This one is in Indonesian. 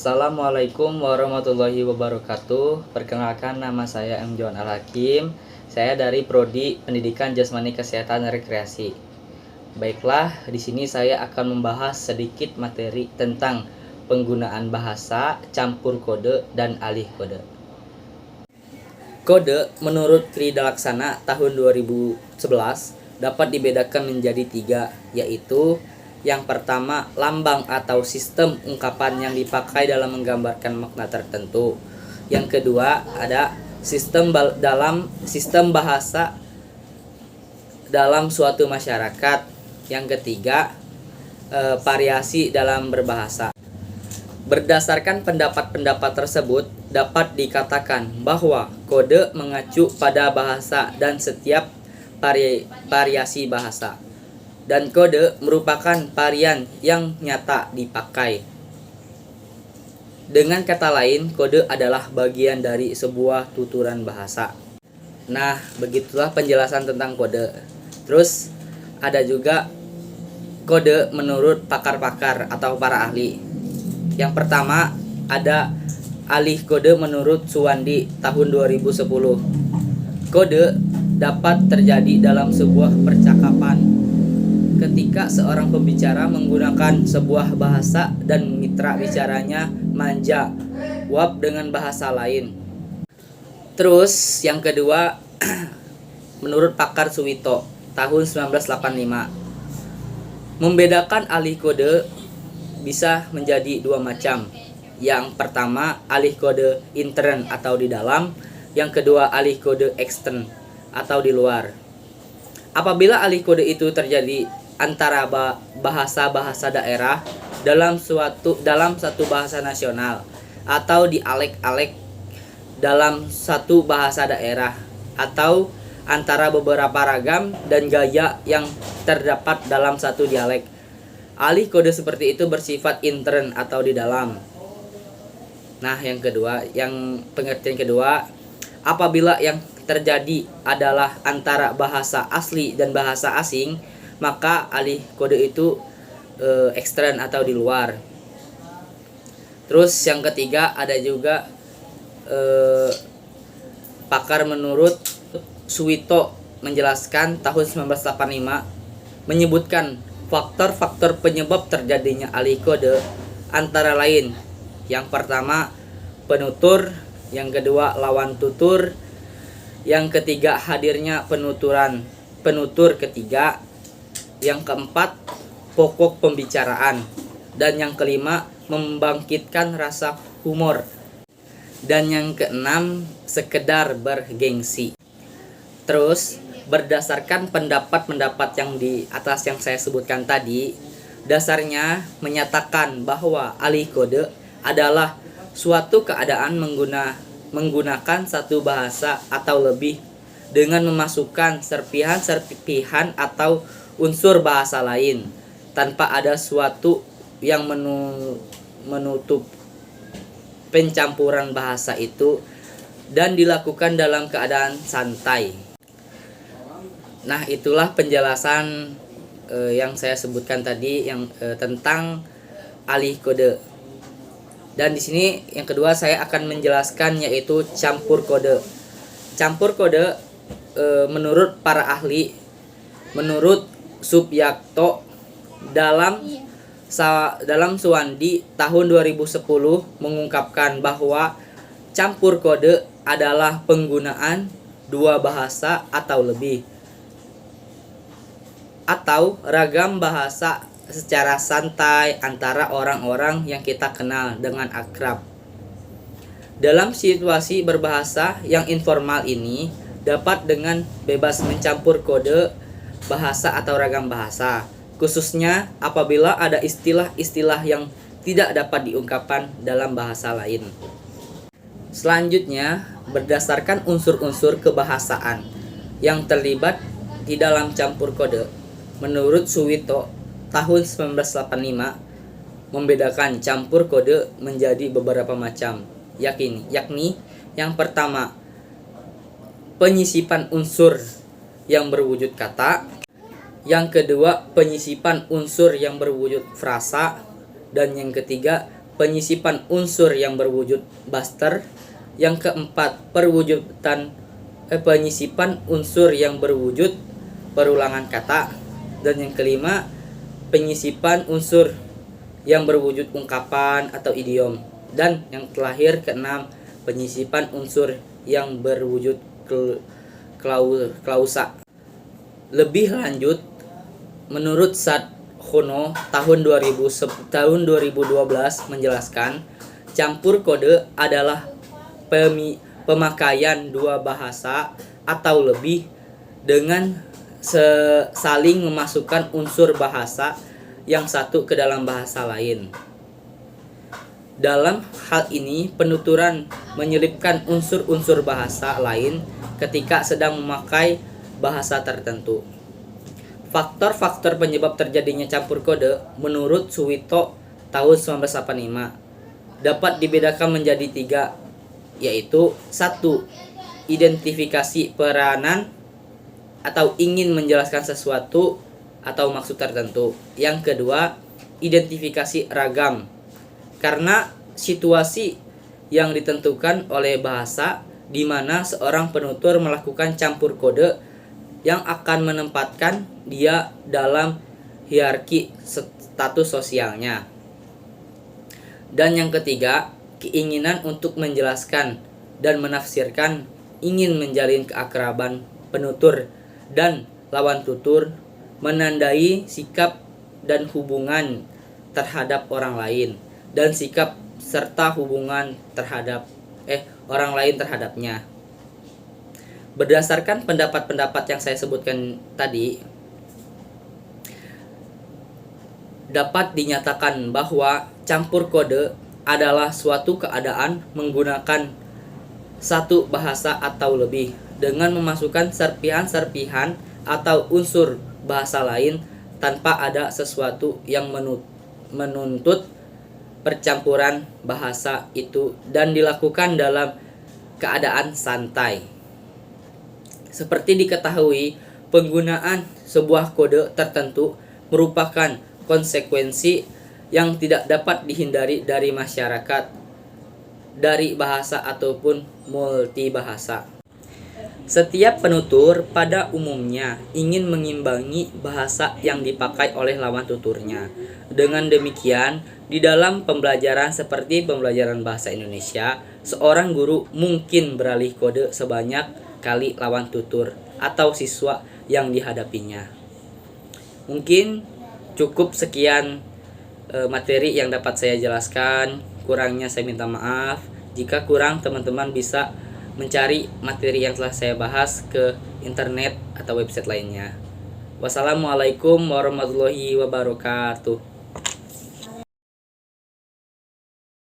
Assalamualaikum warahmatullahi wabarakatuh. Perkenalkan, nama saya M. Johan Al-Hakim. Saya dari Prodi Pendidikan Jasmani Kesehatan Rekreasi. Baiklah, di sini saya akan membahas sedikit materi tentang penggunaan bahasa, campur kode, dan alih kode. Kode menurut Krida Laksana tahun 2011 dapat dibedakan menjadi 3, yaitu yang pertama, lambang atau sistem ungkapan yang dipakai dalam menggambarkan makna tertentu. Yang kedua, ada sistem bahasa dalam suatu masyarakat. Yang ketiga, variasi dalam berbahasa. Berdasarkan pendapat-pendapat tersebut, dapat dikatakan bahwa kode mengacu pada bahasa dan setiap variasi bahasa. Dan kode merupakan varian yang nyata dipakai. Dengan kata lain, kode adalah bagian dari sebuah tuturan bahasa. Nah, begitulah penjelasan tentang kode. Terus, ada juga kode menurut pakar-pakar atau para ahli. Yang pertama, ada alih kode menurut Suwandi tahun 2010. Kode dapat terjadi dalam sebuah percakapan ketika seorang pembicara menggunakan sebuah bahasa dan mitra bicaranya manja jawab dengan bahasa lain. Terus yang kedua, menurut pakar Suwito tahun 1985, membedakan alih kode bisa menjadi 2 macam. Yang pertama, alih kode intern atau di dalam. Yang kedua, alih kode ekstern atau di luar. Apabila alih kode itu terjadi antara bahasa-bahasa daerah dalam satu bahasa nasional atau dialek-alek dalam satu bahasa daerah, atau antara beberapa ragam dan gaya yang terdapat dalam satu dialek. Alih kode seperti itu bersifat intern atau di dalam. Nah, pengertian kedua, apabila yang terjadi adalah antara bahasa asli dan bahasa asing, maka alih kode itu ekstern atau di luar. Terus yang ketiga, ada juga pakar menurut Suwito menjelaskan tahun 1985, menyebutkan faktor-faktor penyebab terjadinya alih kode antara lain, yang pertama penutur, yang kedua lawan tutur, yang ketiga hadirnya penutur ketiga, yang keempat pokok pembicaraan, dan yang kelima membangkitkan rasa humor, dan yang keenam sekedar bergengsi. Terus berdasarkan pendapat-pendapat yang di atas yang saya sebutkan tadi, dasarnya menyatakan bahwa alih kode adalah suatu keadaan menggunakan satu bahasa atau lebih dengan memasukkan serpihan-serpihan atau unsur bahasa lain tanpa ada suatu yang menutup pencampuran bahasa itu, dan dilakukan dalam keadaan santai. Nah, itulah penjelasan yang saya sebutkan tadi tentang alih kode. Dan di sini yang kedua saya akan menjelaskan, yaitu campur kode. Campur kode menurut para ahli, menurut Subyakto dalam Suwandi tahun 2010 mengungkapkan bahwa campur kode adalah penggunaan 2 bahasa atau lebih atau ragam bahasa secara santai antara orang-orang yang kita kenal dengan akrab. Dalam situasi berbahasa yang informal ini, dapat dengan bebas mencampur kode bahasa atau ragam bahasa, khususnya apabila ada istilah-istilah yang tidak dapat diungkapkan dalam bahasa lain. Selanjutnya, berdasarkan unsur-unsur kebahasaan yang terlibat di dalam campur kode, menurut Suwito tahun 1985 membedakan campur kode menjadi beberapa macam, yakni yang pertama, penyisipan unsur yang berwujud kata, yang kedua penyisipan unsur yang berwujud frasa, dan yang ketiga penyisipan unsur yang berwujud buster. Yang keempat, penyisipan unsur yang berwujud perulangan kata. Dan yang kelima, penyisipan unsur yang berwujud ungkapan atau idiom. Dan yang terakhir, keenam, penyisipan unsur yang berwujud klausa. Lebih lanjut, menurut Sadhono tahun 2012 menjelaskan, campur kode adalah pemakaian dua bahasa atau lebih dengan saling memasukkan unsur bahasa yang satu ke dalam bahasa lain. Dalam hal ini, penuturan menyelipkan unsur-unsur bahasa lain ketika sedang memakai bahasa tertentu. Faktor-faktor penyebab terjadinya campur kode menurut Suwito tahun 1985 dapat dibedakan menjadi 3, yaitu 1. Identifikasi peranan atau ingin menjelaskan sesuatu atau maksud tertentu. Yang kedua, identifikasi ragam, karena situasi yang ditentukan oleh bahasa di mana seorang penutur melakukan campur kode yang akan menempatkan dia dalam hierarki status sosialnya. Dan yang ketiga, keinginan untuk menjelaskan dan menafsirkan, ingin menjalin keakraban penutur dan lawan tutur, menandai sikap dan hubungan terhadap orang lain, dan sikap serta hubungan terhadap orang lain terhadapnya. Berdasarkan pendapat-pendapat yang saya sebutkan tadi, dapat dinyatakan bahwa campur kode adalah suatu keadaan menggunakan satu bahasa atau lebih dengan memasukkan serpihan-serpihan atau unsur bahasa lain tanpa ada sesuatu yang menuntut percampuran bahasa itu, dan dilakukan dalam keadaan santai. Seperti diketahui, penggunaan sebuah kode tertentu merupakan konsekuensi yang tidak dapat dihindari dari masyarakat, dari bahasa ataupun multibahasa. Setiap penutur pada umumnya ingin mengimbangi bahasa yang dipakai oleh lawan tuturnya. Dengan demikian, di dalam pembelajaran seperti pembelajaran bahasa Indonesia, seorang guru mungkin beralih kode sebanyak kali lawan tutur atau siswa yang dihadapinya. Mungkin cukup sekian materi yang dapat saya jelaskan. Kurangnya saya minta maaf. Jika kurang, teman-teman bisa mencari materi yang telah saya bahas ke internet atau website lainnya. Wassalamualaikum warahmatullahi wabarakatuh.